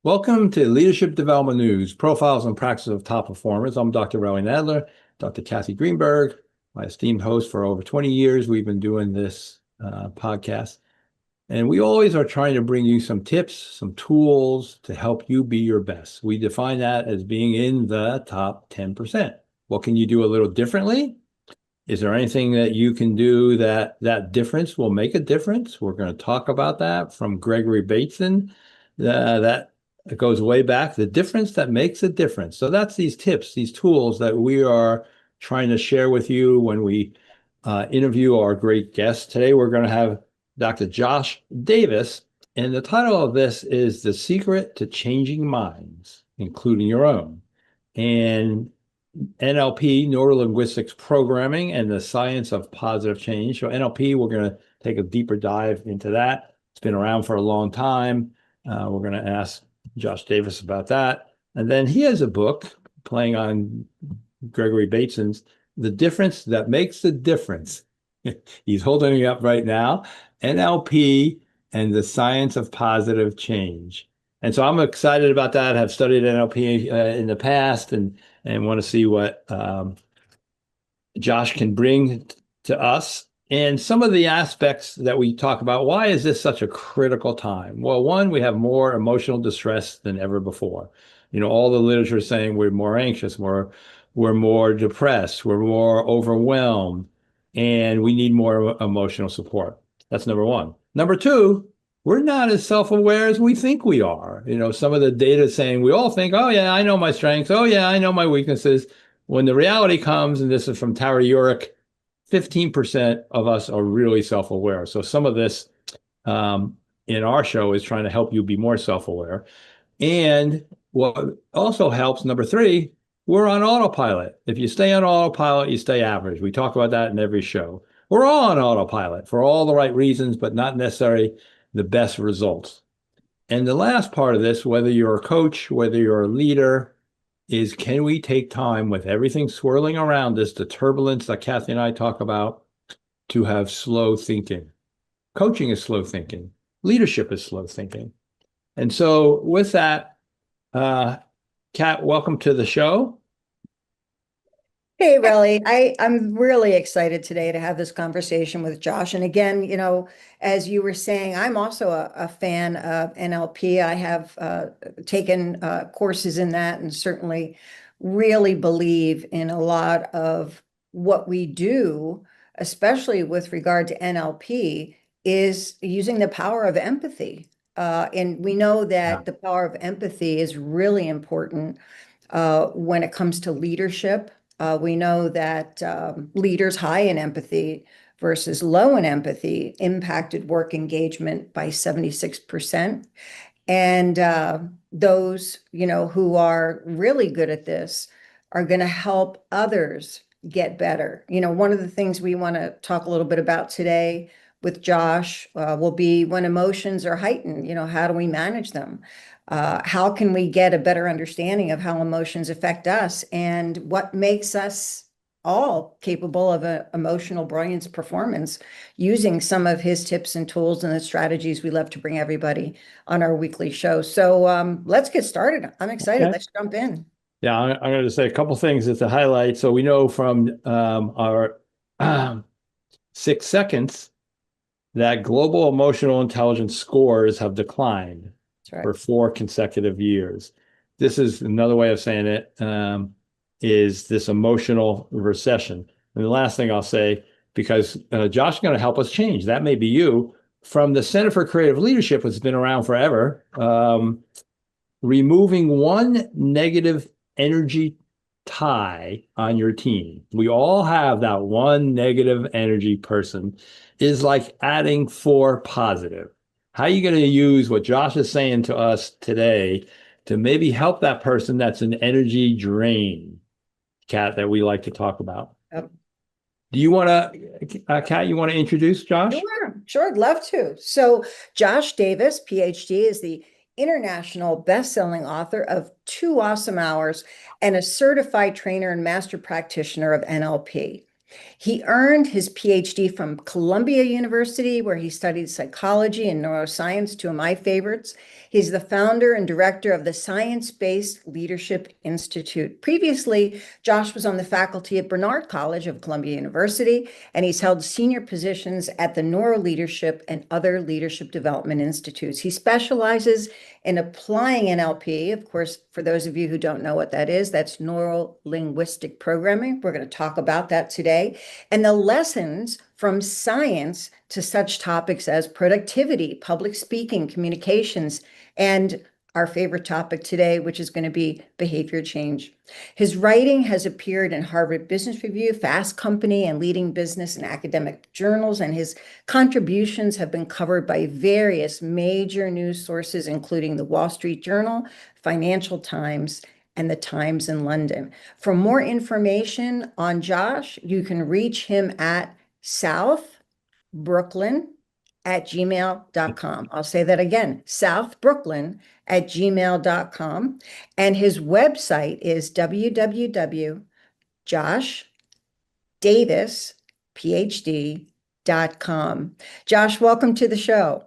Welcome to Leadership Development News, Profiles and Practices of Top Performers. I'm Dr. Rowan Adler, Dr. Kathy Greenberg, my esteemed host for over 20 years. We've been doing this podcast, and we always are trying to bring you some tips, some tools to help you be your best. We define that as being in the top 10%. What can you do a little differently? Is there anything that you can do that difference will make a difference? We're going to talk about that from Gregory Bateson. That it goes way back, the difference that makes a difference. So that's these tips, these tools that we are trying to share with you when we interview our great guests. Today, we're going to have Dr. Josh Davis, and the title of this is The Secret to Changing Minds, Including Your Own. And NLP, Neuro-Linguistics Programming, and the Science of Positive Change. So NLP, we're going to take a deeper dive into that. It's been around for a long time. We're going to ask Josh Davis about that. And then he has a book playing on Gregory Bateson's The Difference That Makes a Difference. He's holding it up right now. NLP and the Science of Positive Change. And so I'm excited about that. I've studied NLP in the past and want to see what Josh can bring to us. And some of the aspects that we talk about, why is this such a critical time? Well, one, we have more emotional distress than ever before. You know, all the literature is saying we're more anxious, we're more depressed, we're more overwhelmed, and we need more emotional support. That's number one. Number two, we're not as self-aware as we think we are. You know, some of the data saying we all think, oh yeah, I know my strengths. Oh yeah, I know my weaknesses. When the reality comes, and this is from Tara Urick, 15% of us are really self-aware. So some of this in our show is trying to help you be more self-aware. And what also helps, number three, we're on autopilot. If you stay on autopilot, you stay average. We talk about that in every show. We're all on autopilot for all the right reasons, but not necessarily the best results. And the last part of this, whether you're a coach, whether you're a leader, is can we take time with everything swirling around us, the turbulence that Kathy and I talk about, to have slow thinking? Coaching is slow thinking. Leadership is slow thinking. And so with that, Kat, welcome to the show. Hey, Relly, I'm really excited today to have this conversation with Josh. And again, as you were saying, I'm also a fan of NLP. I have taken courses in that and certainly really believe in a lot of what we do, especially with regard to NLP, is using the power of empathy. And we know Yeah. that the power of empathy is really important when it comes to leadership. We know that leaders high in empathy versus low in empathy impacted work engagement by 76%. And those, who are really good at this are going to help others get better. One of the things we want to talk a little bit about today with Josh will be when emotions are heightened, how do we manage them? How can we get a better understanding of how emotions affect us and what makes us all capable of an emotional brilliance performance using some of his tips and tools and the strategies we love to bring everybody on our weekly show. So let's get started. I'm excited. Okay. Let's jump in. Yeah, I'm going to say a couple things as a highlight. So we know from our 6 seconds that global emotional intelligence scores have declined That's right. for 4 consecutive years. This is another way of saying it, is this emotional recession. And the last thing I'll say, because Josh is going to help us change, that may be you, from the Center for Creative Leadership, which has been around forever, removing one negative energy tie on your team. We all have that one negative energy person, is like adding 4 positive. How are you going to use what Josh is saying to us today to maybe help that person that's an energy drain, Kat, that we like to talk about? Yep. Do you want to, Kat, you want to introduce Josh? Sure, I'd love to. So Josh Davis, PhD, is the international best-selling author of 2 Awesome Hours and a certified trainer and master practitioner of NLP. He earned his PhD from Columbia University, where he studied psychology and neuroscience, two of my favorites. He's the founder and director of the Science-Based Leadership Institute. Previously, Josh was on the faculty at Barnard College of Columbia University, and he's held senior positions at the Neuro Leadership and other leadership development institutes. He specializes in applying NLP. Of course, for those of you who don't know what that is, that's neuro linguistic programming. We're going to talk about that today. And the lessons from science to such topics as productivity, public speaking, communications, and our favorite topic today, which is going to be behavior change. His writing has appeared in Harvard Business Review, Fast Company, and leading business and academic journals, and his contributions have been covered by various major news sources, including the Wall Street Journal, Financial Times, and the Times in London. For more information on Josh, you can reach him at southbrooklyn@gmail.com. I'll say that again, southbrooklyn@gmail.com. And his website is www.joshdavisphd.com. Josh, welcome to the show.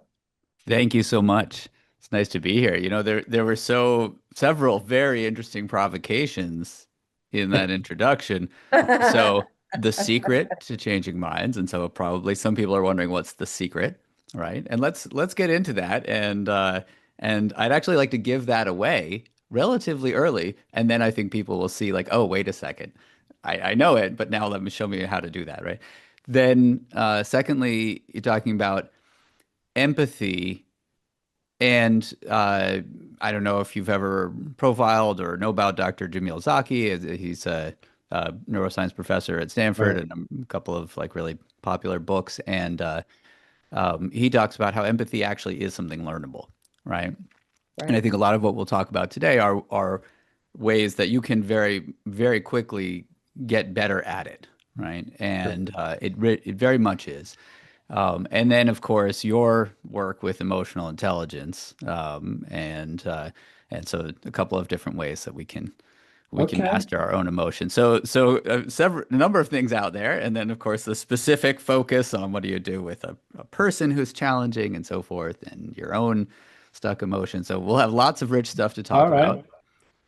Thank you so much. It's nice to be here. There were several very interesting provocations in that introduction. So the secret to changing minds, and so probably some people are wondering what's the secret, right? And let's get into that. And I'd actually like to give that away relatively early, and then I think people will see like, oh, wait a second, I know it, but now let me show me how to do that, right? Then secondly, you're talking about empathy. And I don't know if you've ever profiled or know about Dr. Jamil Zaki. He's a neuroscience professor at Stanford Right. and a couple of like really popular books. And he talks about how empathy actually is something learnable, right? And I Right. think a lot of what we'll talk about today are ways that you can very, very quickly get better at it, right? And it very much is. And then, of course, your work with emotional intelligence, and so a couple of different ways that we can Okay. master our own emotions. A number of things out there, and then, of course, the specific focus on what do you do with a person who's challenging and so forth, and your own stuck emotions. So we'll have lots of rich stuff to All talk right.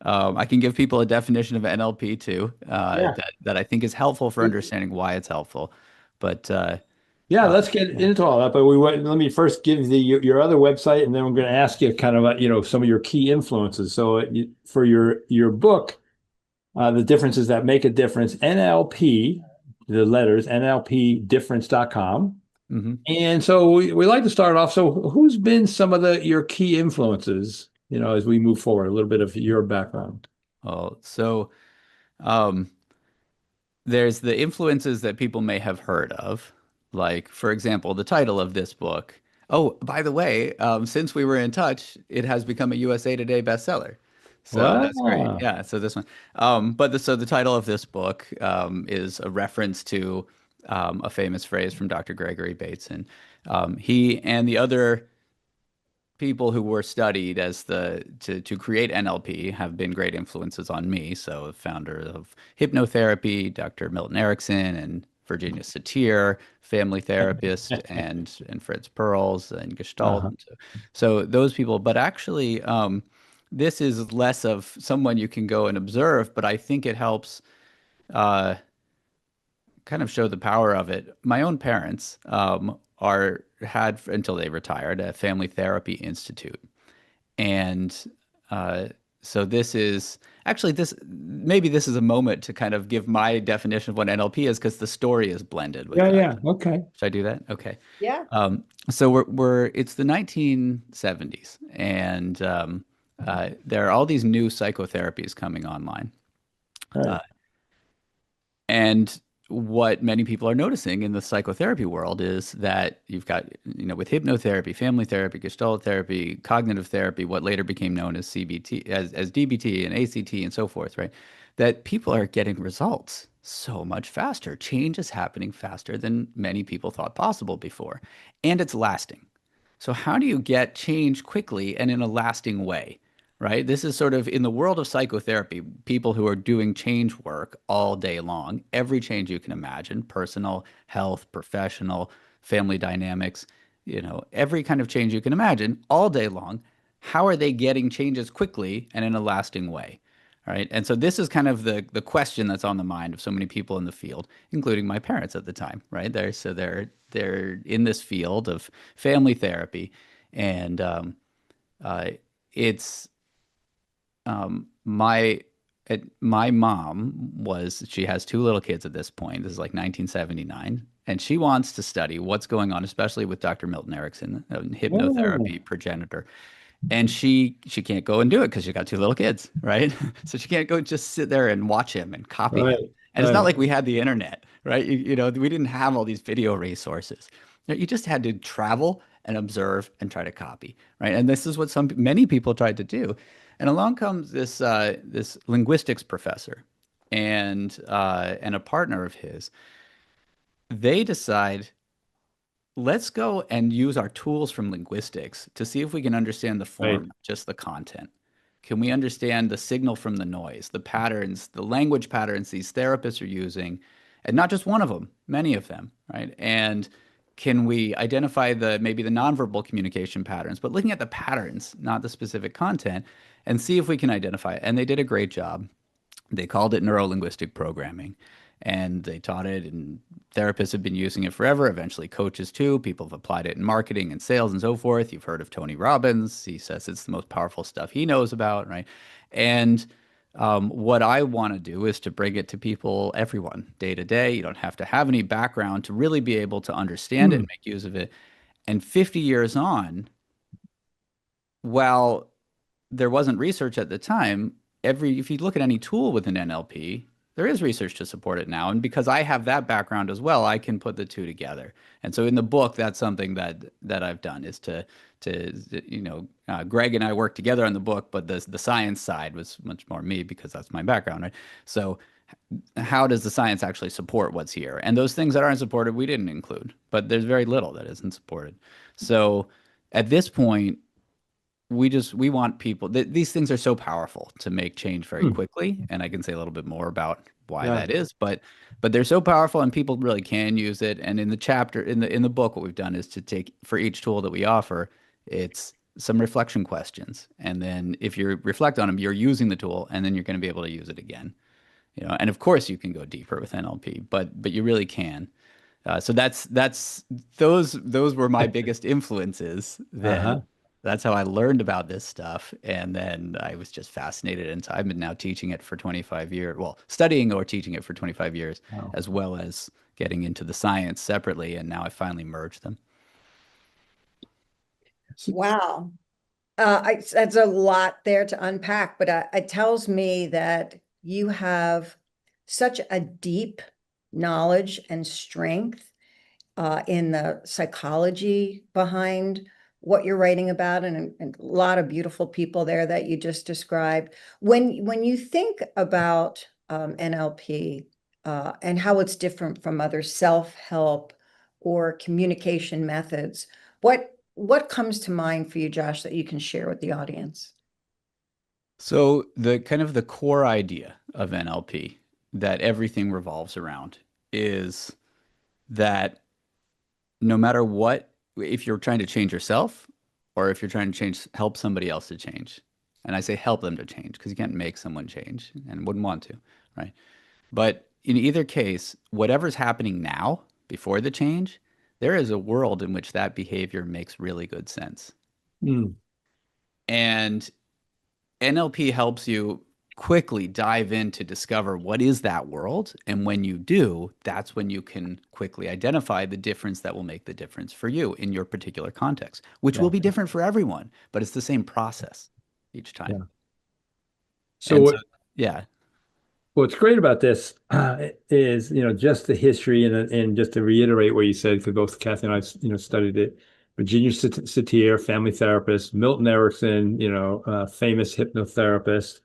about. I can give people a definition of NLP too, Yeah. that I think is helpful for understanding why it's helpful. But Yeah, uh, let's get yeah. into all that. But let me first give your other website, and then we're going to ask you kind of some of your key influences. So for your book, the differences that make a difference, NLP, the letters NLPdifference.com. hmm And so we like to start off. So who's been some of your key influences, as we move forward, a little bit of your background. Oh, so um, there's the influences that people may have heard of, like, for example, the title of this book. Oh, by the way, since we were in touch, it has become a USA Today bestseller. So that's great. Wow. Yeah, so this one. So the title of this book is a reference to a famous phrase from Dr. Gregory Bateson. He and the other people who were studied as to create NLP have been great influences on me. So, founder of hypnotherapy, Dr. Milton Erickson and Virginia Satir, family therapist, and Fritz Perls and Gestalt. Uh-huh. So those people. But actually, this is less of someone you can go and observe, but I think it helps uh, kind of show the power of it. My own parents are had until they retired a family therapy institute, and uh, so this is actually this is a moment to kind of give my definition of what NLP is because the story is blended with Yeah, that. yeah. Okay. Should I do that? Okay. Yeah. So we're it's the 1970s, and there are all these new psychotherapies coming online. Uh, Right. And what many people are noticing in the psychotherapy world is that you've got, with hypnotherapy, family therapy, gestalt therapy, cognitive therapy, what later became known as CBT, as DBT and ACT and so forth, right? That people are getting results so much faster. Change is happening faster than many people thought possible before, and it's lasting. So how do you get change quickly and in a lasting way, right? This is sort of in the world of psychotherapy, people who are doing change work all day long, every change you can imagine, personal, health, professional, family dynamics, every kind of change you can imagine all day long. How are they getting changes quickly and in a lasting way? Right. And so this is kind of the question that's on the mind of so many people in the field, including my parents at the time, right? They're in this field of family therapy, and uh, it's my my mom she has two little kids at this point. This is like 1979, and she wants to study what's going on, especially with Dr. Milton Erickson, Oh, hypnotherapy progenitor. And she can't go and do it because she got two little kids, right? So she can't go just sit there and watch him and copy him. right, And it's not right. like we had the internet, right? We didn't have all these video resources. You just had to travel and observe and try to copy, right? And this is what many people tried to do. And along comes this linguistics professor and a partner of his. They decide, let's go and use our tools from linguistics to see if we can understand the Right. form, not just the content. Can we understand the signal from the noise, the patterns, the language patterns these therapists are using, and not just one of them, many of them, right? And can we identify maybe the nonverbal communication patterns, but looking at the patterns, not the specific content, and see if we can identify it. And they did a great job. They called it neuro-linguistic programming, and they taught it, and therapists have been using it forever, eventually coaches too. People have applied it in marketing and sales and so forth. You've heard of Tony Robbins. He says it's the most powerful stuff he knows about, right? And what I want to do is to bring it to people, everyone, day to day. You don't have to have any background to really be able to understand it Hmm. and make use of it. And 50 years on, while there wasn't research at the time, if you look at any tool within NLP, there is research to support it now. And because I have that background as well, I can put the two together. And so in the book, that's something that I've done is Greg and I worked together on the book, but the science side was much more me because that's my background, right? So how does the science actually support what's here? And those things that aren't supported, we didn't include, but there's very little that isn't supported. So at this point, we want people these things are so powerful to make change very Hmm. quickly, and I can say a little bit more about why Yeah. that is, but they're so powerful and people really can use it. And in the chapter in the book, what we've done is to take for each tool that we offer, it's some reflection questions, and then if you reflect on them, you're using the tool, and then you're going to be able to use it again. And of course you can go deeper with NLP, but you really can. So those were my biggest influences then. Uh-huh. That's how I learned about this stuff. And then I was just fascinated. And so I've been now teaching it for 25 years, well, studying or teaching it for 25 years, Wow. as well as getting into the science separately. And now I finally merged them. So- Wow. That's a lot there to unpack, but it tells me that you have such a deep knowledge and strength in the psychology behind what you're writing about, and a lot of beautiful people there that you just described. When you think about NLP and how it's different from other self-help or communication methods, what comes to mind for you, Josh, that you can share with the audience? So the kind of the core idea of NLP that everything revolves around is that no matter what, if you're trying to change yourself or if you're trying to help somebody else to change, and I say help them to change because you can't make someone change and wouldn't want to, right? But in either case, whatever's happening now before the change, there is a world in which that behavior makes really good sense. Hmm. And NLP helps you quickly dive in to discover what is that world. And when you do, that's when you can quickly identify the difference that will make the difference for you in your particular context, which Yeah. will be different for everyone, but it's the same process each time. Yeah. So And so, yeah. what's great about this is, just the history and just to reiterate what you said, because both Kathy and I, studied it. Virginia Satir, family therapist, Milton Erickson, famous hypnotherapist,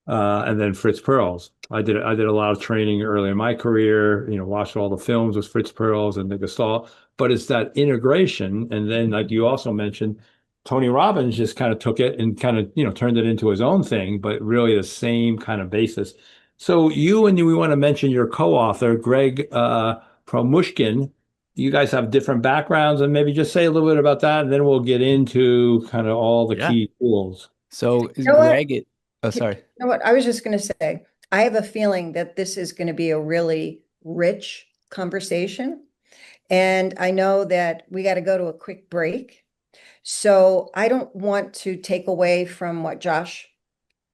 and then Fritz Perls. I did a lot of training early in my career, watched all the films with Fritz Perls and the Gestalt, but it's that integration. And then, like you also mentioned, Tony Robbins just kind of took it and kind of, turned it into his own thing, but really the same kind of basis. So we want to mention your co-author, Greg Promushkin. You guys have different backgrounds, and maybe just say a little bit about that, and then we'll get into kind of all the Yeah. key tools. So is You know what? oh, You sorry. know what? I was just going to say, I have a feeling that this is going to be a really rich conversation. And I know that we got to go to a quick break. So I don't want to take away from what Josh,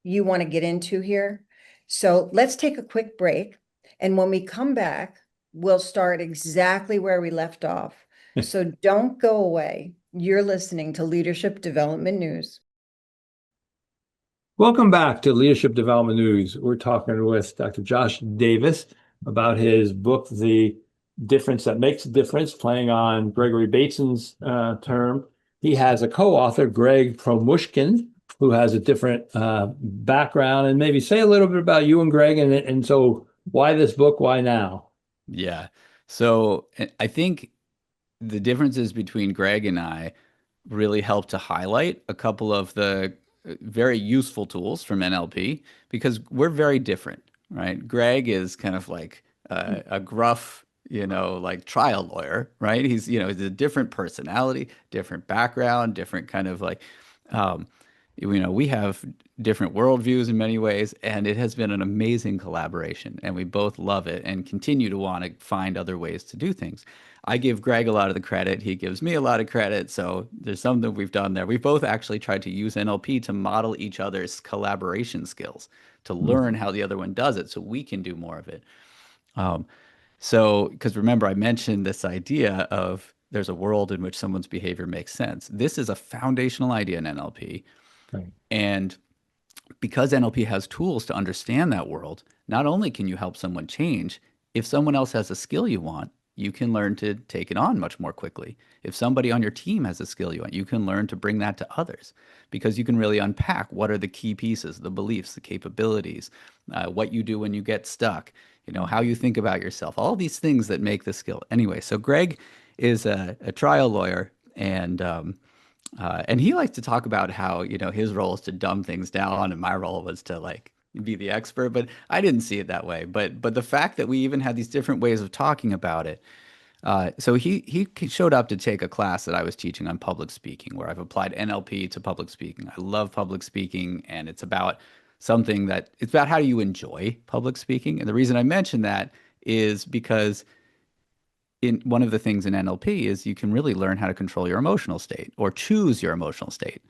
you want to get into here. So let's take a quick break. And when we come back, we'll start exactly where we left off. So don't go away. You're listening to Leadership Development News. Welcome back to Leadership Development News. We're talking with Dr. Josh Davis about his book, The Difference That Makes a Difference, playing on Gregory Bateson's term. He has a co-author, Greg Promushkin, who has a different background. And maybe say a little bit about you and Greg, and so why this book, why now? Yeah. So I think the differences between Greg and I really help to highlight a couple of the very useful tools from NLP because we're very different, right? Greg is kind of like a gruff, like trial lawyer, right? He's a different personality, different background, different kind of like, um, we have different worldviews in many ways, and it has been an amazing collaboration, and we both love it and continue to want to find other ways to do things. I give Greg a lot of the credit. He gives me a lot of credit. So there's something we've done there. We've both actually tried to use NLP to model each other's collaboration skills, to learn how the other one does it so we can do more of it. Um, because remember, I mentioned this idea of there's a world in which someone's behavior makes sense. This is a foundational idea in NLP. Right. And because NLP has tools to understand that world, not only can you help someone change, if someone else has a skill you want, you can learn to take it on much more quickly. If somebody on your team has a skill you want, you can learn to bring that to others because you can really unpack what are the key pieces, the beliefs, the capabilities, what you do when you get stuck, how you think about yourself, all these things that make the skill. Anyway, so Greg is a trial lawyer and he likes to talk about how, his role is to dumb things down and my role was to like be the expert, but I didn't see it that way. But the fact that we even had these different ways of talking about it. So he showed up to take a class that I was teaching on public speaking, where I've applied NLP to public speaking. I love public speaking, and it's about it's about how do you enjoy public speaking. And the reason I mention that is because in one of the things in NLP is you can really learn how to control your emotional state or choose your emotional state.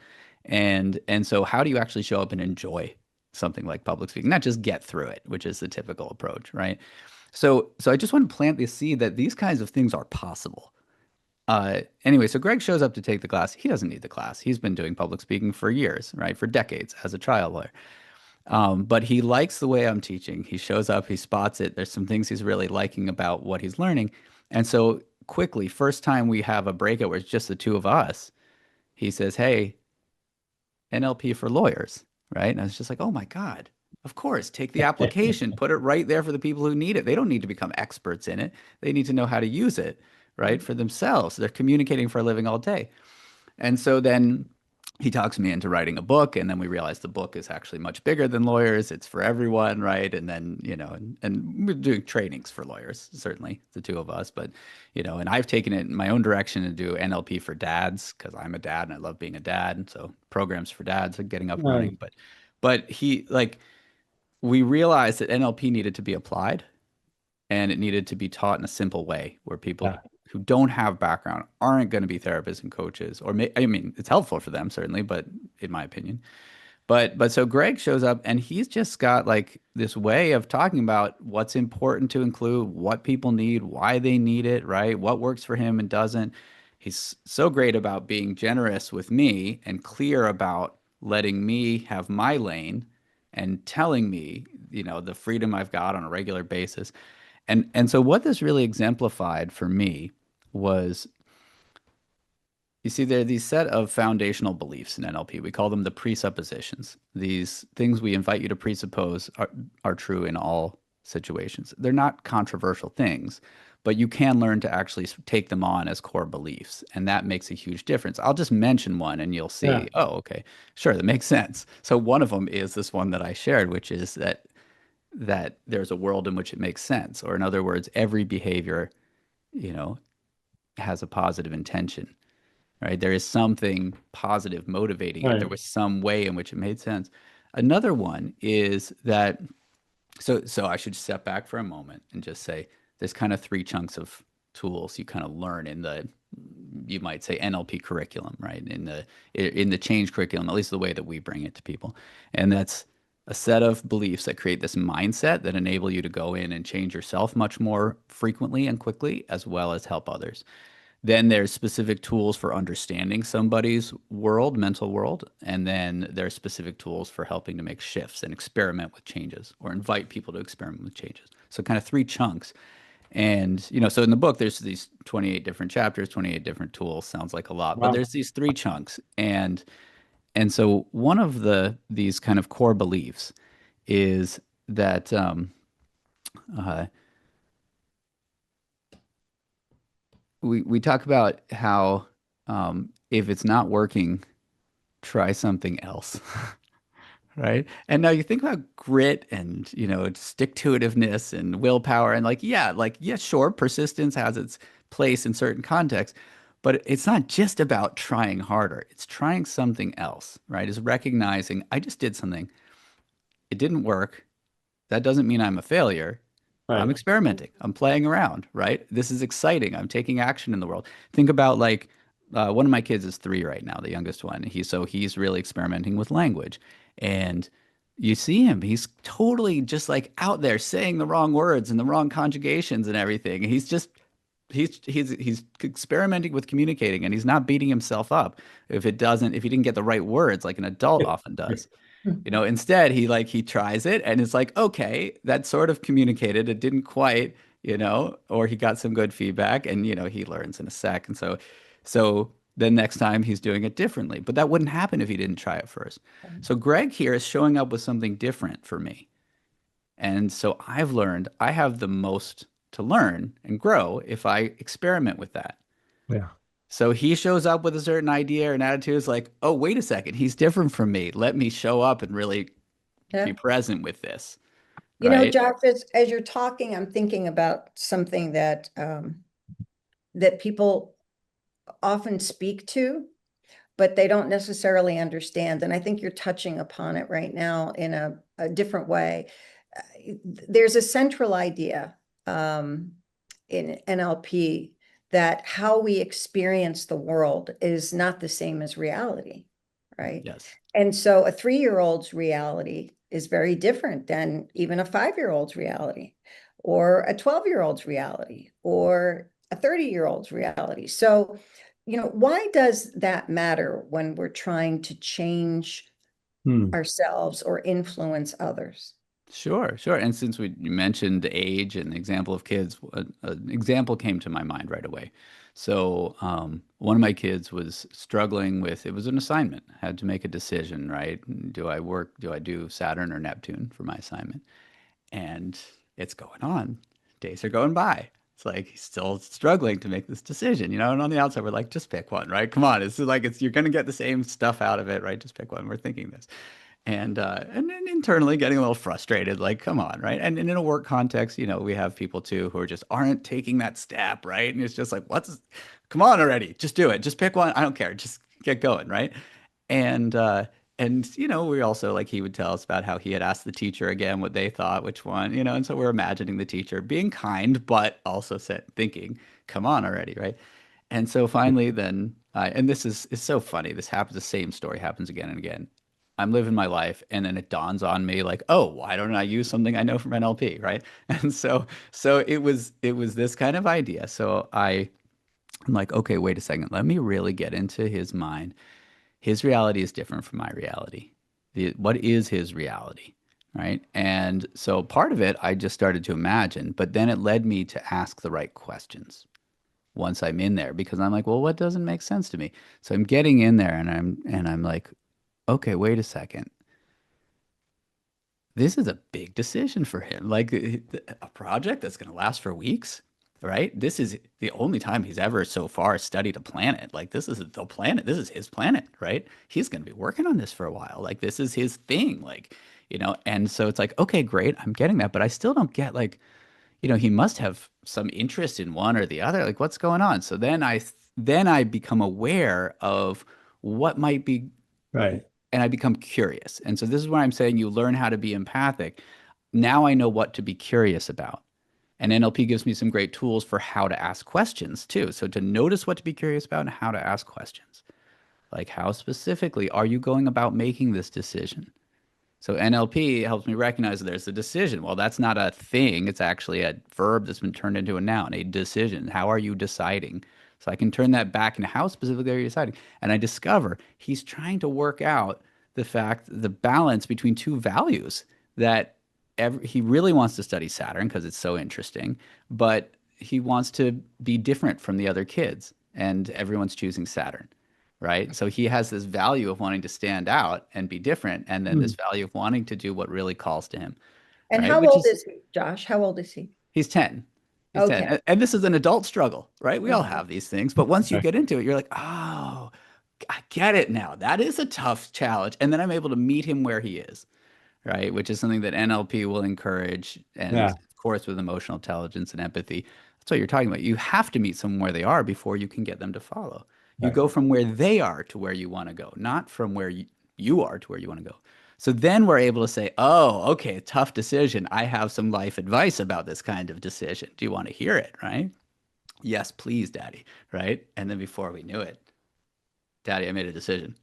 And so how do you actually show up and enjoy something like public speaking, not just get through it, which is the typical approach, right? So I just want to plant the seed that these kinds of things are possible. Anyway, so Greg shows up to take the class. He doesn't need the class. He's been doing public speaking for years, right? For decades as a trial lawyer. But he likes the way I'm teaching. He shows up, he spots it. There's some things he's really liking about what he's learning. And so quickly, first time we have a breakout where it's just the two of us, he says, "Hey, NLP for lawyers," right? And I was just like, "Oh my God, of course, take the application, put it right there for the people who need it. They don't need to become experts in it. They need to know how to use it, right? For themselves. They're communicating for a living all day." And so then he talks me into writing a book, and then we realize the book is actually much bigger than lawyers. It's for everyone, right? And then, and we're doing trainings for lawyers, certainly, the two of us. But, and I've taken it in my own direction to do NLP for dads because I'm a dad and I love being a dad. And so programs for dads are getting up and Right. running. But we realized that NLP needed to be applied and it needed to be taught in a simple way where people Yeah. who don't have background aren't going to be therapists and coaches I mean it's helpful for them certainly, but in my opinion, but so Greg shows up and he's just got like this way of talking about what's important to include, what people need, why they need it, right? What works for him and doesn't. He's so great about being generous with me and clear about letting me have my lane and telling me, the freedom I've got on a regular basis. And so what this really exemplified for me was, you see, there are these set of foundational beliefs in NLP. We call them the presuppositions. These things we invite you to presuppose are true in all situations. They're not controversial things, but you can learn to actually take them on as core beliefs. And that makes a huge difference. I'll just mention one and you'll Yeah. see, oh, okay, sure, that makes sense. So one of them is this one that I shared, which is that there's a world in which it makes sense. Or in other words, every behavior, you know, has a positive intention, right? There is something positive motivating it. There Right. was some way in which it made sense. Another one is that so I should step back for a moment and just say there's kind of three chunks of tools you kind of learn in the you might say NLP curriculum, right? In the change curriculum, at least the way that we bring it to people. And that's a set of beliefs that create this mindset that enable you to go in and change yourself much more frequently and quickly, as well as help others. Then there's specific tools for understanding somebody's world, mental world, and then there's specific tools for helping to make shifts and experiment with changes or invite people to experiment with changes. So kind of three chunks. And, so in the book, there's these 28 different chapters, 28 different tools. Sounds like a lot, but Wow. there's these three chunks. And so one of these kind of core beliefs is that uh, we talk about how if it's not working, try something else. Right. And now you think about grit and, stick to itiveness and willpower and yeah, sure, persistence has its place in certain contexts, but it's not just about trying harder. It's trying something else, right? Is recognizing I just did something. It didn't work. That doesn't mean I'm a failure. I'm Right. experimenting. I'm playing around, right? This is exciting. I'm taking action in the world. Think about like one of my kids is 3 right now, the youngest one. He's really experimenting with language, and you see him. He's totally just like out there saying the wrong words and the wrong conjugations and everything. He's experimenting with communicating, and he's not beating himself up if he didn't get the right words like an adult often does. Instead he tries it and it's like, okay, that sort of communicated. It didn't quite, or he got some good feedback and, he learns in a sec. And so then next time he's doing it differently. But that wouldn't happen if he didn't try it first. So Greg here is showing up with something different for me. And so I've learned I have the most to learn and grow if I experiment with that. Yeah. So he shows up with a certain idea or an attitude. It's like, oh, wait a second, he's different from me. Let me show up and really be Yeah. present with this, right? Josh, as you're talking, I'm thinking about something that people often speak to, but they don't necessarily understand. And I think you're touching upon it right now in a different way. There's a central idea in NLP that how we experience the world is not the same as reality, right? Yes. And so a 3-year-old's reality is very different than even a 5-year-old's reality, or a 12-year-old's reality, or a 30-year-old's reality. So, why does that matter when we're trying to change Hmm. ourselves or influence others? Sure, sure. And since you mentioned age and the example of kids, an example came to my mind right away. So, one of my kids was struggling with it was an assignment, had to make a decision, right? Do I do Saturn or Neptune for my assignment? And it's going on. Days are going by. It's like he's still struggling to make this decision, And on the outside, we're like, just pick one, right? Come on. It's like you're going to get the same stuff out of it, right? Just pick one. We're thinking this, and then internally getting a little frustrated, like, come on, right? And in a work context, we have people too who are just aren't taking that step, right? And it's just like, come on already, just do it, just pick one. I don't care, just get going, right? And we also like he would tell us about how he had asked the teacher again what they thought, which one, and so we're imagining the teacher being kind, but also thinking, come on already, right? And so finally, then, and this is it's so funny. This happens. The same story happens again and again. I'm living my life, and then it dawns on me, like, oh, why don't I use something I know from NLP, right? And so it was this kind of idea. So I'm like, okay, wait a second. Let me really get into his mind. His reality is different from my reality. What is his reality? Right. And so part of it, I just started to imagine, but then it led me to ask the right questions once I'm in there because I'm like, well, what doesn't make sense to me? So I'm getting in there and I'm like, okay, wait a second. This is a big decision for him. Like a project that's going to last for weeks. right? This is the only time he's ever so far studied a planet. Like this is the planet. This is his planet, right? He's going to be working on this for a while. Like this is his thing. Like, and so it's like, okay, great. I'm getting that, but I still don't get like, he must have some interest in one or the other. Like what's going on? So then I become aware of what might be, Right. and I become curious. And so this is where I'm saying you learn how to be empathic. Now I know what to be curious about. And NLP gives me some great tools for how to ask questions too. So to notice what to be curious about and how to ask questions. Like how specifically are you going about making this decision? So NLP helps me recognize that there's a decision. Well, that's not a thing. It's actually a verb that's been turned into a noun, a decision. How are you deciding? So I can turn that back into how specifically are you deciding? And I discover he's trying to work out the balance between two values that he really wants to study Saturn because it's so interesting, but he wants to be different from the other kids, and everyone's choosing Saturn, right? So he has this value of wanting to stand out and be different, and then Hmm. this value of wanting to do what really calls to him, And right? how Which old is is he, Josh? How old is he? he's 10. He's 10. Okay. And this is an adult struggle, right? We all Mhm. have these things, but once you Right. get into it, you're like, oh, I get it now. That is a tough challenge. And then I'm able to meet him where he is, right? Which is something that NLP will encourage. And Yeah. of course, with emotional intelligence and empathy, that's what you're talking about. You have to meet someone where they are before you can get them to follow. You Right. go from where they are to where you want to go, not from where you are to where you want to go. So then we're able to say, oh, okay, tough decision. I have some life advice about this kind of decision. Do you want to hear it? Right? Yes, please, Daddy. Right? And then before we knew it, Daddy, I made a decision.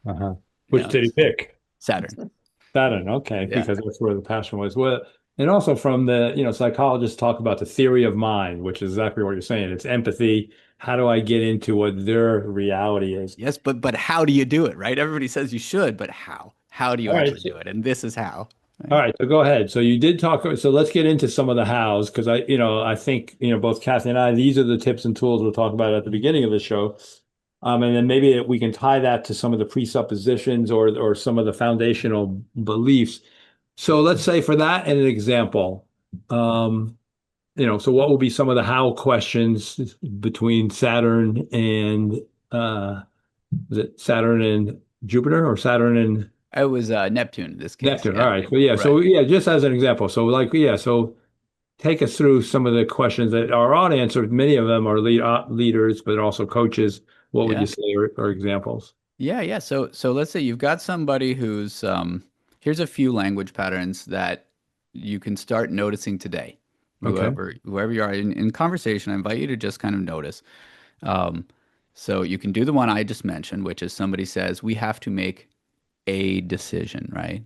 Uh-huh. You Which know, did he pick? Saturn. Saturn. Okay, Yeah. because that's where the passion was. Well, and also from the, psychologists talk about the theory of mind, which is exactly what you're saying. It's empathy. How do I get into what their reality is? Yes, but how do you do it, right? Everybody says you should, but how? How do you All right. actually do it? And this is how, All right? right, so go ahead. So you did talk, so let's get into some of the hows, because I think, both Kathy and I, these are the tips and tools we'll talk about at the beginning of the show. And then maybe we can tie that to some of the presuppositions or some of the foundational beliefs. So let's say for that and an example, um, so what will be some of the how questions between Saturn and is it Saturn and Jupiter or Saturn and It was Neptune in this case. Neptune? All Yeah. right. So yeah. Right. So yeah, just as an example. So like yeah. So take us through some of the questions that our audience, or many of them are leaders, but also coaches. What would you Yeah. say are examples? Yeah, yeah. So let's say you've got somebody who's here's a few language patterns that you can start noticing today. Okay. Whoever you are in conversation, I invite you to just kind of notice. Um, so you can do the one I just mentioned, which is somebody says, we have to make a decision, right?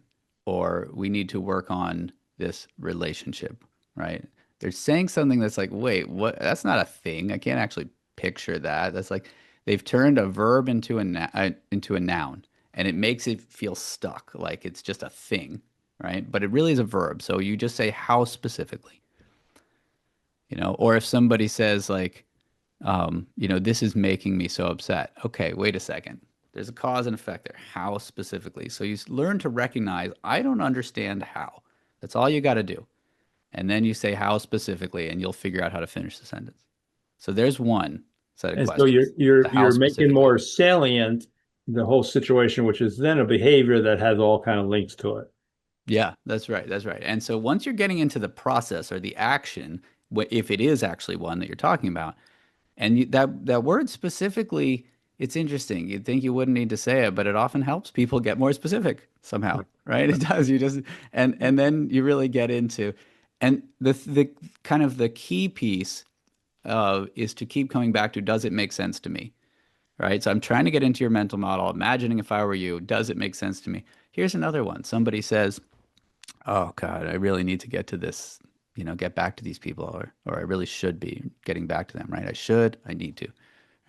Or we need to work on this relationship, right? They're saying something that's like, wait, what? That's not a thing. I can't actually picture that. That's like they've turned a verb into a noun, and it makes it feel stuck, like it's just a thing, right? But it really is a verb. So you just say how specifically, or if somebody says like, this is making me so upset. Okay, wait a second. There's a cause and effect there. How specifically? So you learn to recognize, I don't understand how. That's all you got to do. And then you say how specifically, and you'll figure out how to finish the sentence. So there's one set of And so you're questions. The you're how you're making specifically. more salient the whole situation, which is then a behavior that has all kind of links to it. Yeah, that's right. That's right. And so once you're getting into the process or the action, if it is actually one that you're talking about, and that word specifically, it's interesting. You'd think you wouldn't need to say it, but it often helps people get more specific somehow, right? It does. You just and then you really get into, and the kind of the key piece is to keep coming back to, does it make sense to me? Right? So I'm trying to get into your mental model, imagining if I were you, does it make sense to me? Here's another one. Somebody says, oh God, I really need to get to this, get back to these people, or I really should be getting back to them, right? I need to,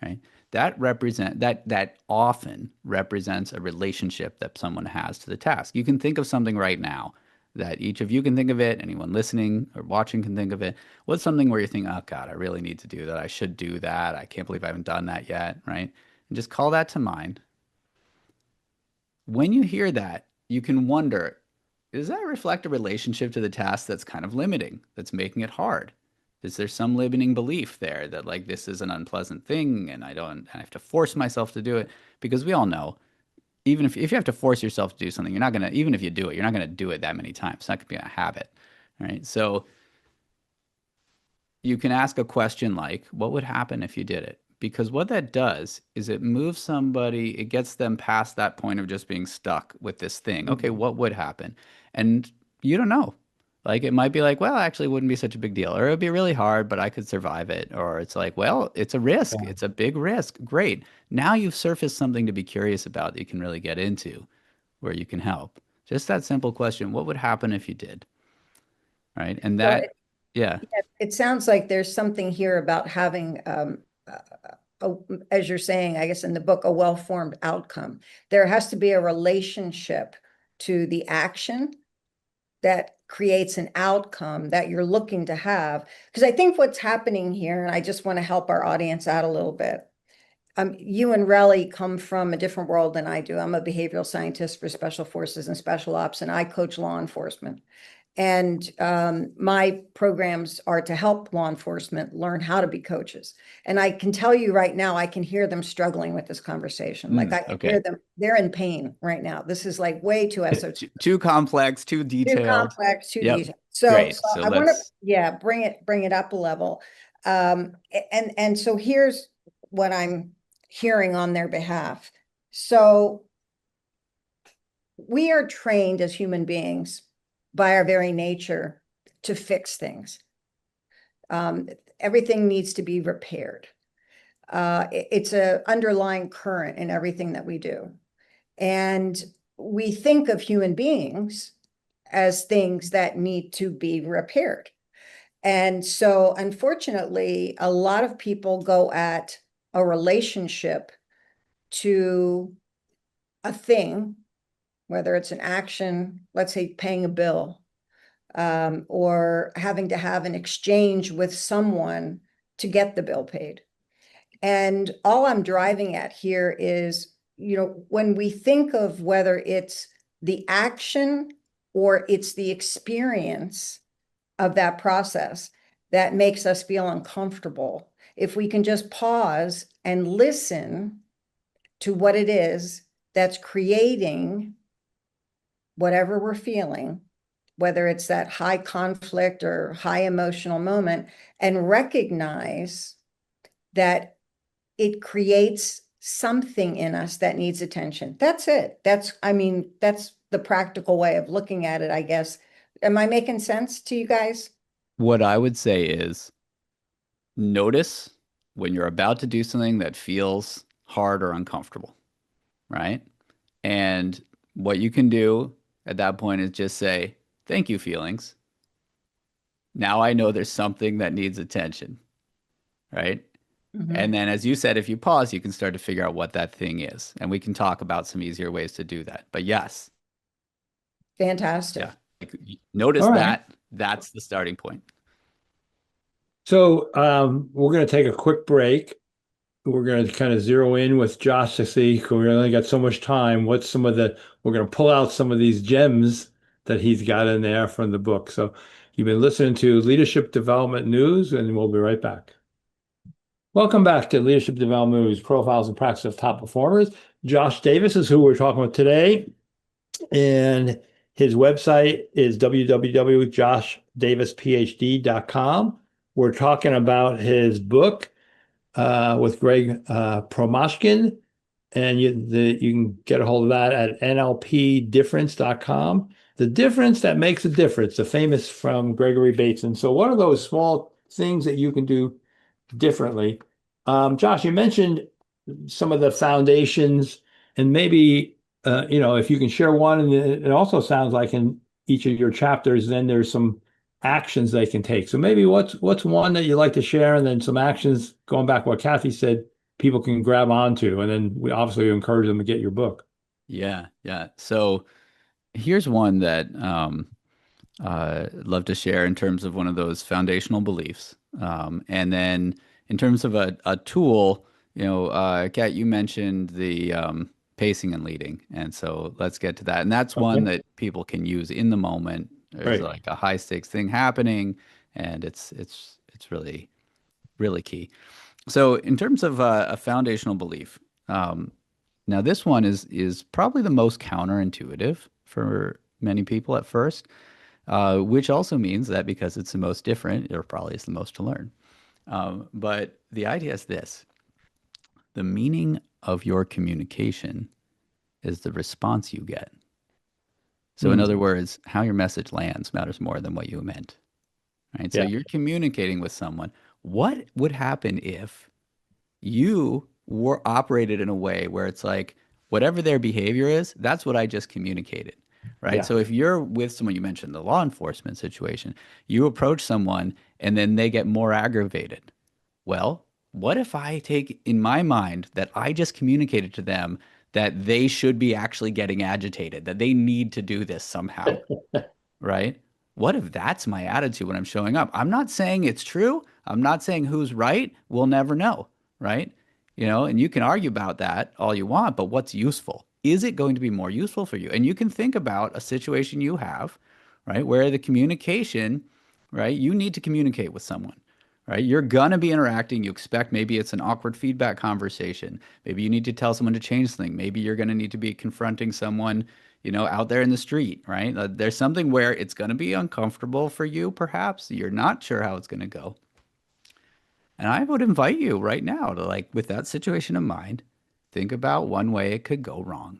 right? That often represents a relationship that someone has to the task. You can think of something right now that each of you can think of it, anyone listening or watching can think of it. What's something where you think, oh God, I really need to do that. I should do that. I can't believe I haven't done that yet, right? And just call that to mind. When you hear that, you can wonder, does that reflect a relationship to the task that's kind of limiting, that's making it hard? Is there some limiting belief there that like this is an unpleasant thing and I have to force myself to do it? Because we all know, even if you have to force yourself to do something, you're not gonna, even if you do it, you're not gonna do it that many times. It's not gonna be a habit, right? So you can ask a question like, what would happen if you did it? Because what that does is it moves somebody, it gets them past that point of just being stuck with this thing. Okay, what would happen? And you don't know. Like it might be like, well, actually it wouldn't be such a big deal. Or it would be really hard, but I could survive it. Or it's like, well, it's a risk. Yeah. It's a big risk. Great. Now you've surfaced something to be curious about that you can really get into where you can help. Just that simple question, what would happen if you did? Right? And So that, yeah. it sounds like there's something here about having, as you're saying, I guess in the book, a well-formed outcome. There has to be a relationship to the action that creates an outcome that you're looking to have. Because I think what's happening here, and I just want to help our audience out a little bit. You and Relly come from a different world than I do. I'm a behavioral scientist for special forces and special ops, and I coach law enforcement. And my programs are to help law enforcement learn how to be coaches. And I can tell you right now, I can hear them struggling with this conversation. Like I can hear Okay. them, they're in pain right now. This is like way too esoteric. Too complex, too Too detailed. complex, too Yep. detailed. So, Great. so So I want to, let's, yeah, bring it up a level. And so here's what I'm hearing on their behalf. So we are trained as human beings by our very nature to fix things. Everything needs to be repaired. It's an underlying current in everything that we do. And we think of human beings as things that need to be repaired. And so, unfortunately, a lot of people go at a relationship to a thing, whether it's an action, let's say paying a bill, or having to have an exchange with someone to get the bill paid. And all I'm driving at here is, when we think of whether it's the action or it's the experience of that process that makes us feel uncomfortable, if we can just pause and listen to what it is that's creating whatever we're feeling, whether it's that high conflict or high emotional moment, and recognize that it creates something in us that needs attention. That's it. That's the practical way of looking at it, I guess. Am I making sense to you guys? what I would say is notice when you're about to do something that feels hard or uncomfortable, right? And what you can do at that point is just say, thank you, feelings. Now I know there's something that needs attention, right? Mhm. And then, as you said, if you pause, you can start to figure out what that thing is. And we can talk about some easier ways to do that. But yes, Fantastic. yeah. Notice All right. that. That's the starting point. So we're going to take a quick break. We're going to kind of zero in with Josh to see, 'cause we only got so much time. We're going to pull out some of these gems that he's got in there from the book. So you've been listening to Leadership Development News, and we'll be right back. Welcome back to Leadership Development News, Profiles and Practice of Top Performers. Josh Davis is who we're talking with today. And his website is www.joshdavisphd.com. We're talking about his book with Greg Promashkin, and you can get a hold of that at nlpdifference.com. The difference that makes a difference, the famous from Gregory Bateson. So what are those small things that you can do differently? Josh, you mentioned some of the foundations, and maybe if you can share one, and it also sounds like in each of your chapters, then there's some actions they can take. So maybe what's one that you'd like to share, and then some actions going back to what Kathy said, people can grab onto, and then we obviously encourage them to get your book. Yeah, yeah. So here's one that love to share in terms of one of those foundational beliefs. And then in terms of a tool, Kat, you mentioned the pacing and leading. And so let's get to that. And that's one Okay, that people can use in the moment. There's great. like a high stakes thing happening and it's It's really, really key. So in terms of a foundational belief, um, now this one is probably the most counterintuitive for many people at first, which also means that because it's the most different, it probably is the most to learn. But the idea is this: the meaning of your communication is the response you get. So in Mm, other words, how your message lands matters more than what you meant, right? So yeah. you're communicating with someone. What would happen if you were operated in a way where it's like whatever their behavior is, that's what I just communicated, right? Yeah. So if you're with someone, you mentioned the law enforcement situation, you approach someone and then they get more aggravated. Well, what if I take in my mind that I just communicated to them that they should be actually getting agitated, that they need to do this somehow, right? What if that's my attitude when I'm showing up? I'm not saying it's true. I'm not saying who's right. We'll never know, right? And you can argue about that all you want, but what's useful? Is it going to be more useful for you? And you can think about a situation you have, right, where the communication, right, you need to communicate with someone, right? You're gonna be interacting. You expect maybe it's an awkward feedback conversation. Maybe you need to tell someone to change something. Maybe you're gonna need to be confronting someone out there in the street, right? There's something where it's going to be uncomfortable for you, perhaps. You're not sure how it's going to go. And I would invite you right now to, like, with that situation in mind, think about one way it could go wrong.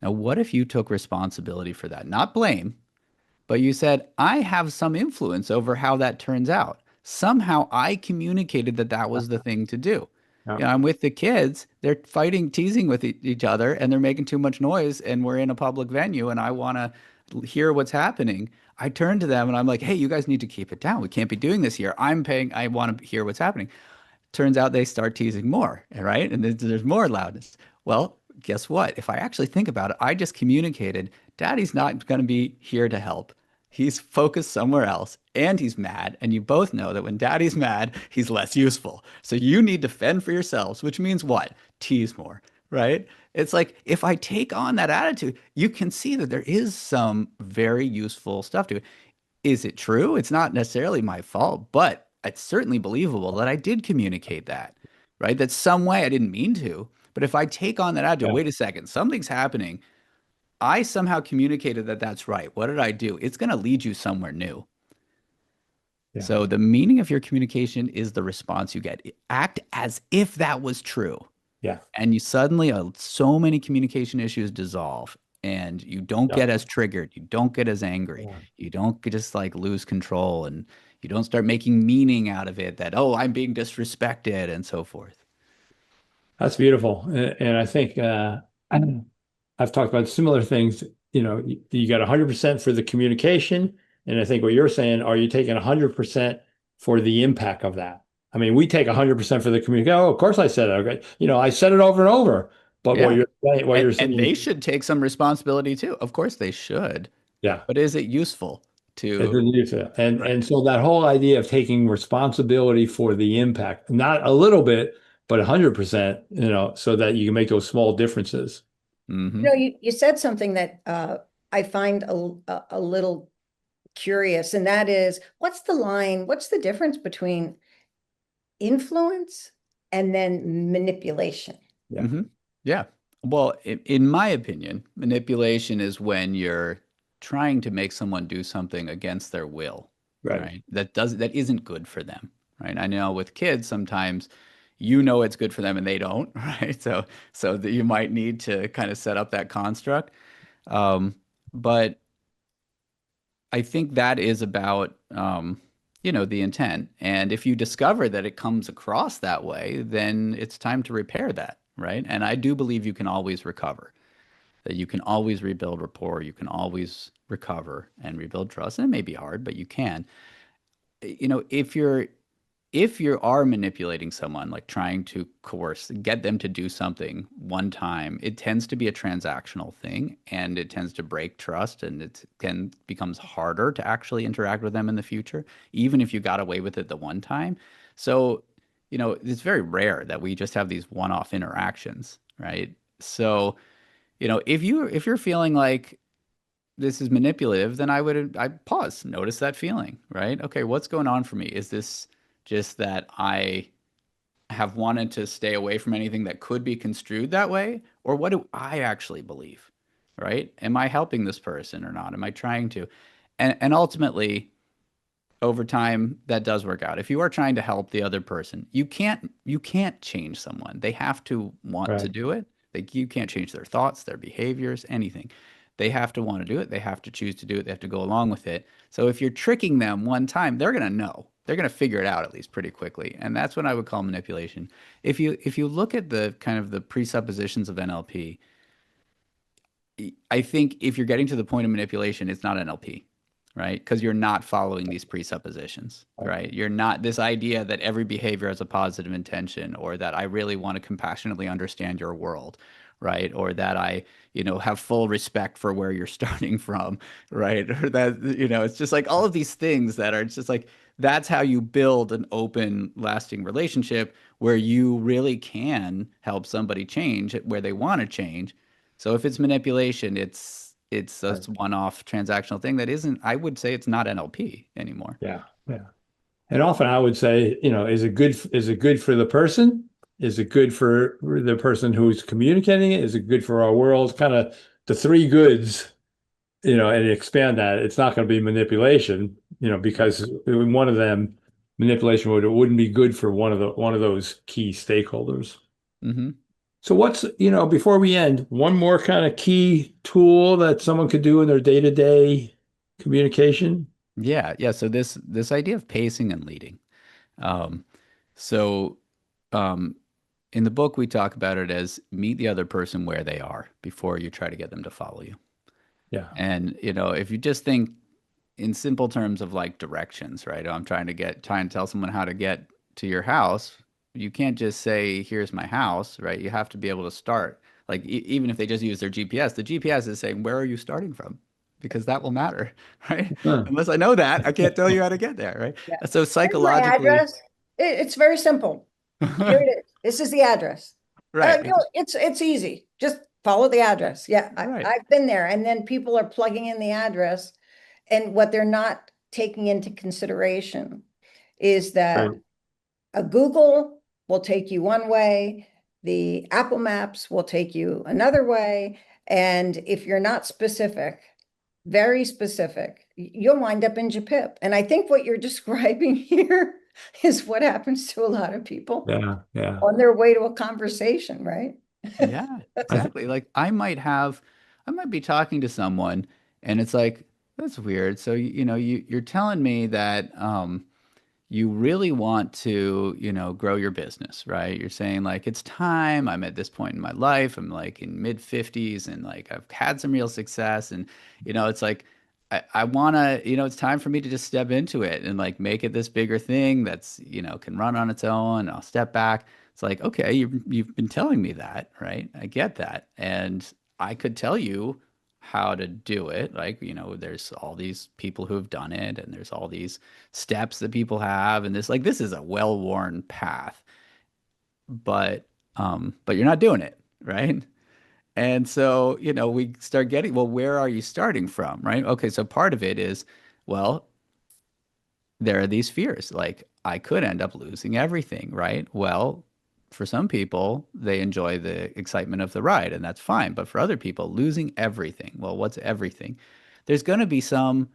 Now, what if you took responsibility for that? Not blame, but you said, I have some influence over how that turns out. Somehow I communicated that that was the thing to do. Yeah. I'm with the kids, they're fighting, teasing with each other, and they're making too much noise, and we're in a public venue, and I want to hear what's happening. I turn to them and I'm like, hey, you guys need to keep it down. We can't be doing this here. I want to hear what's happening. Turns out they start teasing more, right? And there's more loudness. Well, guess what? If I actually think about it, I just communicated, Daddy's not going to be here to help. He's focused somewhere else and he's mad. And you both know that when Daddy's mad, he's less useful. So you need to fend for yourselves, which means what? Tease more, right? It's like if I take on that attitude, you can see that there is some very useful stuff to it. Is it true? It's not necessarily my fault, but it's certainly believable that I did communicate that, right? That some way I didn't mean to. But if I take on that attitude, Yeah. wait a second, something's happening. I somehow communicated that that's right. What did I do? It's going to lead you somewhere new. Yeah. So the meaning of your communication is the response you get. Act as if that was true. Yeah. And you suddenly, so many communication issues dissolve and you don't Yeah. get as triggered. You don't get as angry. Yeah. You don't just like lose control and you don't start making meaning out of it that, oh, I'm being disrespected and so forth. That's beautiful. And I think I've talked about similar things. You got 100% for the communication. And I think what you're saying, are you taking 100% for the impact of that? I mean, we take 100% for the communication. Oh, of course I said it. Okay. I said it over and over. But what Yeah. you're saying, what you're And they saying, should take some responsibility too. Of course they should. yeah. But is it useful It to, didn't use it. And right? and so that whole idea of taking responsibility for the impact, not a little bit, but 100%, so that you can make those small differences. Mm-hmm. You said something that I find a little curious, and that is, what's the line? What's the difference between influence and then manipulation? Yeah. Mm-hmm. Yeah. Well, in my opinion, manipulation is when you're trying to make someone do something against their will, Right. right? That isn't good for them, right? I know with kids sometimes it's good for them and they don't, right? So that you might need to kind of set up that construct. But I think that is about the intent. And if you discover that it comes across that way, then it's time to repair that, right? And I do believe you can always recover, that you can always rebuild rapport, you can always recover and rebuild trust. And it may be hard, but you can. If you are manipulating someone, like trying to coerce, get them to do something one time, it tends to be a transactional thing and it tends to break trust and becomes harder to actually interact with them in the future, even if you got away with it the one time. So, it's very rare that we just have these one-off interactions, right? So, if you're feeling like this is manipulative, then I'd pause, notice that feeling, right? Okay, what's going on for me? Is this just that I have wanted to stay away from anything that could be construed that way? Or what do I actually believe, right? Am I helping this person or not? Am I trying to? And ultimately, over time, that does work out. If you are trying to help the other person, you can't change someone. They have to want to Right. do it. Like you can't change their thoughts, their behaviors, anything. They have to want to do it. They have to choose to do it. They have to go along with it. So if you're tricking them one time, they're going to know. They're going to figure it out at least pretty quickly. And that's what I would call manipulation. If you look at the kind of the presuppositions of NLP, I think if you're getting to the point of manipulation, it's not NLP, right? Because you're not following these presuppositions, Right. right? You're not this idea that every behavior has a positive intention, or that I really want to compassionately understand your world, right? Or that I, have full respect for where you're starting from, right? Or that, it's just like all of these things that are just like, that's how you build an open, lasting relationship where you really can help somebody change where they want to change. So if it's manipulation, it's a Right. one-off transactional thing that isn't, I would say it's not NLP anymore. Yeah. Yeah. And often I would say, is it good for the person? Is it good for the person who's communicating it? Is it good for our world? Kind of the three goods, and expand that. It's not going to be manipulation, because in one of them, manipulation wouldn't be good for one of those key stakeholders. Hmm. So before we end, one more kind of key tool that someone could do in their day-to-day communication? Yeah, yeah. So this idea of pacing and leading. Um, so um, in the book, we talk about it as meet the other person where they are before you try to get them to follow you. Yeah. And if you just think in simple terms of like directions, right? I'm trying to tell someone how to get to your house. You can't just say, "Here's my house," right? You have to be able to start. Like even if they just use their GPS, the GPS is saying, "Where are you starting from?" Because that will matter, right? Huh. Unless I know that, I can't tell you how to get there, right? Yeah. So Here's my psychologically, address. It's very simple. Here it is. This is the address. right, It's easy. Just follow the address. Yeah, right. I've been there. And then people are plugging in the address, and what they're not taking into consideration is Right. that a Google will take you one way, the Apple Maps will take you another way. And if you're not specific, very specific, you'll wind up in Japip. And I think what you're describing here is what happens to a lot of people Yeah. Yeah. on their way to a conversation, right? Yeah, I th exactly. Like I might be talking to someone and it's like, that's weird. So, you're telling me that, you really want to, grow your business, right? You're saying like, it's time. I'm at this point in my life. I'm like in mid 50s and like I've had some real success. And, it's like, I want to, it's time for me to just step into it and like make it this bigger thing that's, can run on its own. I'll step back. It's like, okay, you've been telling me that, right? I get that. And I could tell you how to do it. Like, there's all these people who have done it and there's all these steps that people have and this is a well-worn path, but you're not doing it, right? And so, we start getting, well, where are you starting from, right? Okay, so part of it is, well, there are these fears like I could end up losing everything, right? Well, for some people, they enjoy the excitement of the ride, and that's fine. But for other people, losing everything, well, what's everything? There's going to be some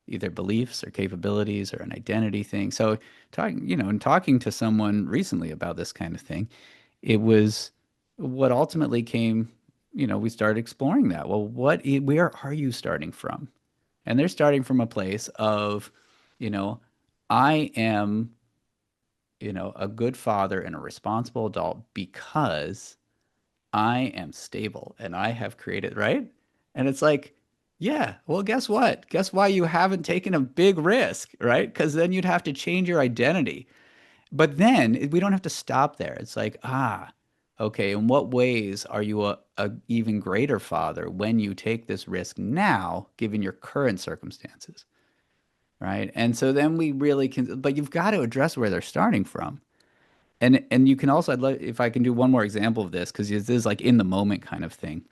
either beliefs or capabilities or an identity thing. So, talking to someone recently about this kind of thing, it was what ultimately came, we started exploring that. Well, where are you starting from? And they're starting from a place of, you know, I am, a good father and a responsible adult because I am stable and I have created, right? And it's like, yeah, well, guess what? Guess why you haven't taken a big risk, right? Because then you'd have to change your identity. But then we don't have to stop there. It's like, okay, in what ways are you a even greater father when you take this risk now, given your current circumstances? Right. And so then we really can, but you've got to address where they're starting from. And you can also, if I can do one more example of this, because this is like in the moment kind of thing.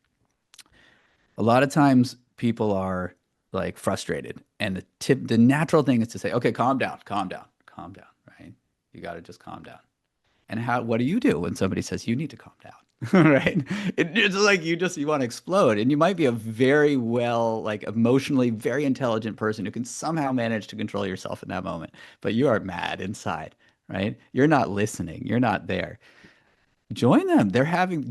A lot of times people are like frustrated. And the natural thing is to say, okay, calm down, calm down, calm down, right? You got to just calm down. And what do you do when somebody says you need to calm down? Right? It's like you want to explode. And you might be a very well, like emotionally very intelligent person who can somehow manage to control yourself in that moment, but you are mad inside, right? You're not listening. You're not there. Join them.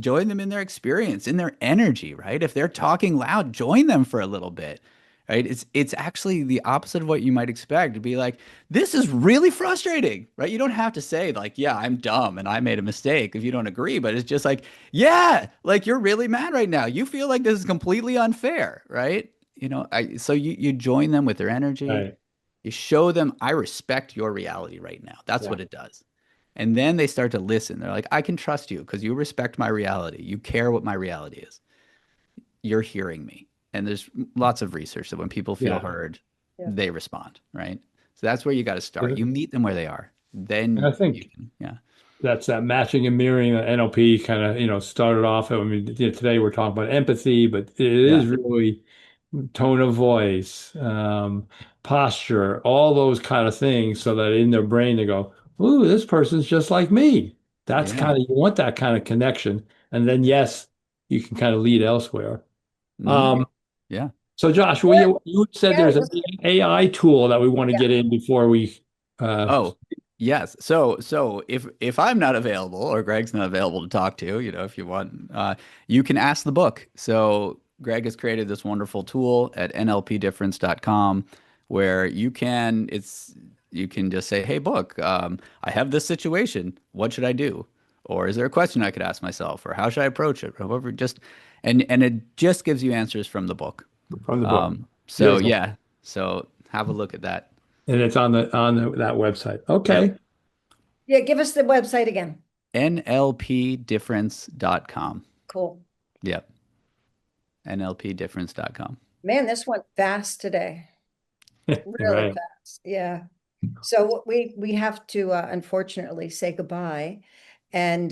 Join them in their experience, in their energy, right? If they're talking loud, join them for a little bit, right? It's actually the opposite of what you might expect to be like, this is really frustrating, right? You don't have to say like, yeah, I'm dumb and I made a mistake if you don't agree, but it's just like, yeah, like you're really mad right now. You feel like this is completely unfair, right? So you join them with their energy. Right. You show them, I respect your reality right now. That's Yeah. what it does. And then they start to listen. They're like, I can trust you because you respect my reality. You care what my reality is. You're hearing me. And there's lots of research that when people feel Yeah. heard, Yeah. they respond, right? So that's where you got to start. And You meet them where they are. I Then you think can, yeah. that's that matching and mirroring that NLP kind of, started off. I mean, today we're talking about empathy, but it is Yeah. really tone of voice, posture, all those kind of things, so that in their brain they go, "Ooh, this person's just like me." That's Yeah. kind of, you want that kind of connection, and then yes, you can kind of lead elsewhere. Hmm. Um, Yeah. so Josh, Yeah, you said yeah, there's an AI tool that we want to yeah. get in before we. Uh, Oh, yes. So if I'm not available or Greg's not available to talk to, if you want, you can ask the book. So Greg has created this wonderful tool at nlpdifference.com where you can just say, "Hey, book, I have this situation. What should I do?" Or is there a question I could ask myself? Or how should I approach it? Or however, and it just gives you answers from the book. from the book. So Beautiful. yeah. So have a look at that. And it's on that website. Yep. Okay. Yeah, give us the website again. nlpdifference.com. Cool. Yep. nlpdifference.com. Man, this went fast today. Really Right. fast. Yeah. So we have to unfortunately say goodbye. And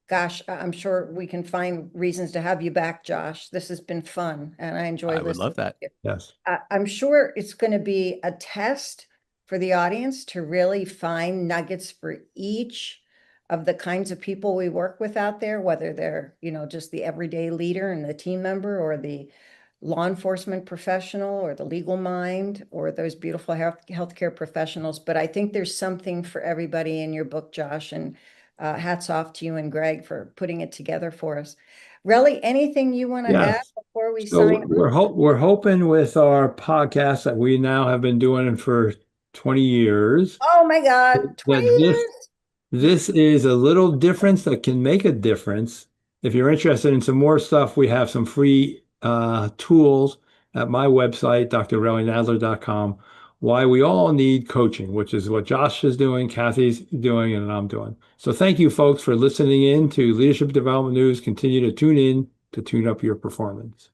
gosh, I'm sure we can find reasons to have you back, Josh. This has been fun and I enjoy I would listening love that. to you. Yes. I'm sure it's going to be a test for the audience to really find nuggets for each of the kinds of people we work with out there, whether they're, just the everyday leader and the team member or the law enforcement professional or the legal mind or those beautiful healthcare professionals. But I think there's something for everybody in your book, Josh, and hats off to you and Greg for putting it together for us. Relly, anything you want to add Yes. before we So sign off? we're hoping with our podcast that we now have been doing for 20 years Oh my God, 20 that years. this is a little difference that can make a difference. If you're interested in some more stuff, we have some free tools at my website, drrellynadler.com. Why we all need coaching, which is what Josh is doing, Kathy's doing, and I'm doing. So thank you, folks, for listening in to Leadership Development News. Continue to tune in to tune up your performance.